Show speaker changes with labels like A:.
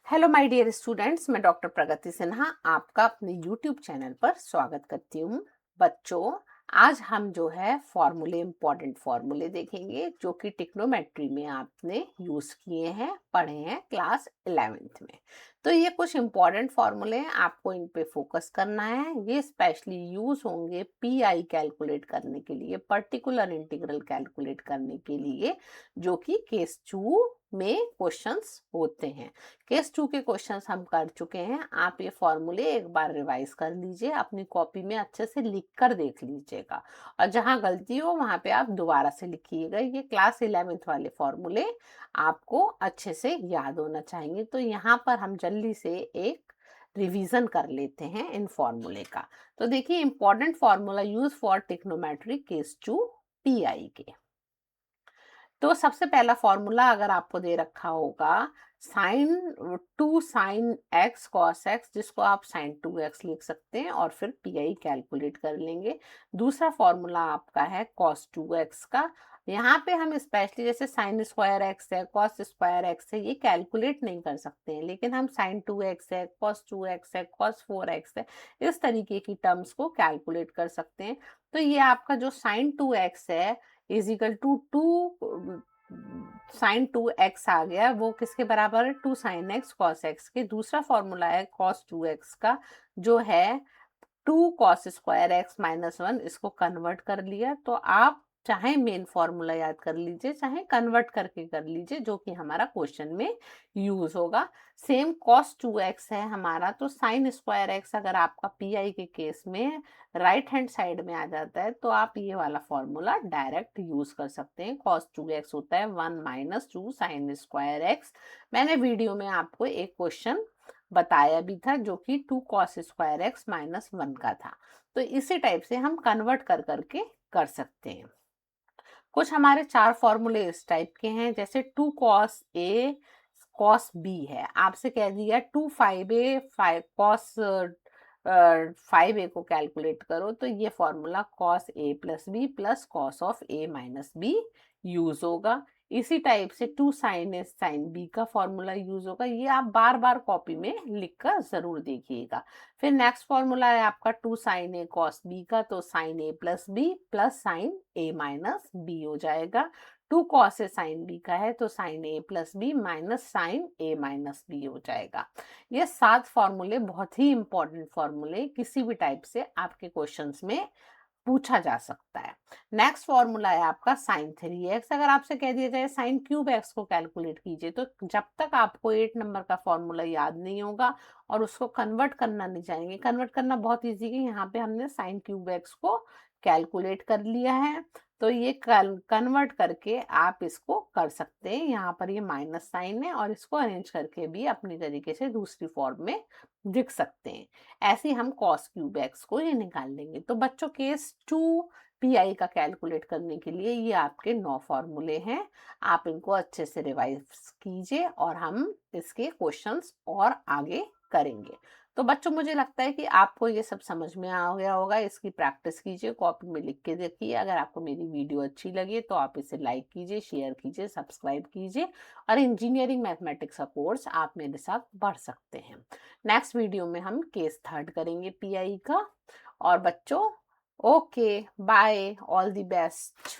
A: Hello my dear students, मैं doctor प्रगति सिन्हा आपका अपने यूट्यूब चैनल पर स्वागत करती हूँ। बच्चों, आज हम जो है फॉर्मूले इम्पॉर्टेंट फॉर्मूले देखेंगे जो कि टिक्नोमेट्री में आपने यूज किए हैं, पढ़े हैं क्लास 11th में। तो ये कुछ इम्पॉर्टेंट फॉर्मूले हैं, आपको इन पे फोकस करना है। ये स्पेशली यूज होंगे पीआई कैलकुलेट करने के लिए, पर्टिकुलर इंटीग्रल कैलकुलेट करने के लिए, जो कि केस 2 में क्वेश्चंस होते हैं। केस 2 के क्वेश्चंस हम कर चुके हैं। आप ये फॉर्मूले एक बार रिवाइज कर लीजिए, अपनी कॉपी में अच्छे से लिख कर देख लीजिएगा, और जहां गलती हो वहां पे आप दोबारा से लिखिएगा। ये क्लास 11th वाले फॉर्मूले आपको अच्छे से याद होना चाहिए। तो यहाँ पर हम जल्दी से एक रिवीजन कर लेते हैं इन फॉर्मूले का। तो देखिए, important formula use for trigonometry case 2 pi के। तो सबसे पहला फॉर्मूला अगर आपको दे रखा होगा, साइन एक्स कॉस एक्स, जिसको आप साइन 2x लिख सकते हैं, और फिर पीआई कैलकुलेट कर लेंगे। दूसरा फॉर्मूला आपका है कॉस 2x का। यहाँ पे हम स्पेशली जैसे साइन स्क्वायर एक्स है, कॉस स्क्वायर एक्स है, ये कैलकुलेट नहीं कर सकते हैं, लेकिन हम साइन 2x है, कॉस 2x है, कॉस 4x है, इस तरीके की टर्म्स को कैलकुलेट कर सकते हैं। तो ये आपका जो साइन 2x है is equal to 2 sine 2x आ गया, वो किसके बराबर है? 2 साइन एक्स कॉस एक्स के। दूसरा फॉर्मूला है कॉस 2x का, जो है 2 कॉस स्क्वायर एक्स माइनस 1। इसको कन्वर्ट कर लिया। तो आप चाहे मेन फॉर्मूला याद कर लीजिए, चाहे कन्वर्ट करके कर लीजिए, जो कि हमारा क्वेश्चन में यूज होगा। सेम कॉस 2x है हमारा, तो साइन स्क्वायर एक्स अगर आपका पीआई के केस में राइट हैंड साइड में आ जाता है, तो आप ये वाला फॉर्मूला डायरेक्ट यूज कर सकते हैं। कॉस 2x होता है 1 माइनस 2 साइन स्क्वायर एक्स। मैंने वीडियो में आपको एक क्वेश्चन बताया भी था, जो कि 2 कॉस स्क्वायर एक्स माइनस 1 का था। तो इसी टाइप से हम कन्वर्ट कर करके कर सकते हैं। कुछ हमारे 4 फॉर्मूले इस टाइप के हैं, जैसे 2 कॉस ए कॉस बी है। आपसे कह दिया 2 5a 5 कॉस 5a को कैलकुलेट करो, तो ये formula cos A plus B plus cos of A minus B use होगा। इसी टाइप से 2 साइन ए साइन बी का फॉर्मूला यूज होगा। ये आप बार बार कॉपी में लिखकर जरूर देखिएगा। फिर नेक्स्ट फॉर्मूला है आपका 2 साइन ए कॉस बी का, तो साइन ए प्लस बी प्लस साइन ए माइनस बी हो जाएगा। 2 कॉस ए साइन बी का है, तो साइन ए प्लस बी माइनस साइन ए माइनस बी हो जाएगा। ये 7 फॉर्मूले बहुत ही इंपॉर्टेंट फॉर्मूले, किसी भी टाइप से आपके क्वेश्चंस में पूछा जा सकता है। नेक्स्ट फॉर्मूला है आपका साइन 3x। अगर आपसे कह दिया जाए साइन क्यूब एक्स को कैलकुलेट कीजिए, तो जब तक आपको 8 नंबर का फॉर्मूला याद नहीं होगा और उसको कन्वर्ट करना नहीं जाएंगे, कन्वर्ट करना बहुत इजी है। यहाँ पे हमने साइन क्यूब एक्स को कैलकुलेट कर लिया है, तो ये कन्वर्ट करके आप इसको कर सकते हैं। यहाँ पर ये माइनस साइन है, और इसको अरेंज करके भी अपनी तरीके से दूसरी फॉर्म में लिख सकते हैं। ऐसे हम कॉस क्यूब एक्स को ये निकाल लेंगे। तो बच्चों, केस 2 पीआई का कैलकुलेट करने के लिए ये आपके 9 फॉर्मूले हैं। आप इनको अच्छे से रिवाइज कीजिए, और हम इसके क्वेश्चंस और आगे करेंगे। तो बच्चों, मुझे लगता है कि आपको ये सब समझ में आ गया होगा। इसकी प्रैक्टिस कीजिए, कॉपी में लिख के देखिए। अगर आपको मेरी वीडियो अच्छी लगे तो आप इसे लाइक कीजिए, शेयर कीजिए, सब्सक्राइब कीजिए, और इंजीनियरिंग मैथमेटिक्स का कोर्स आप मेरे साथ बढ़ सकते हैं। नेक्स्ट वीडियो में हम केस 3 करेंगे पीआई का। और बच्चों, okay bye, all the best.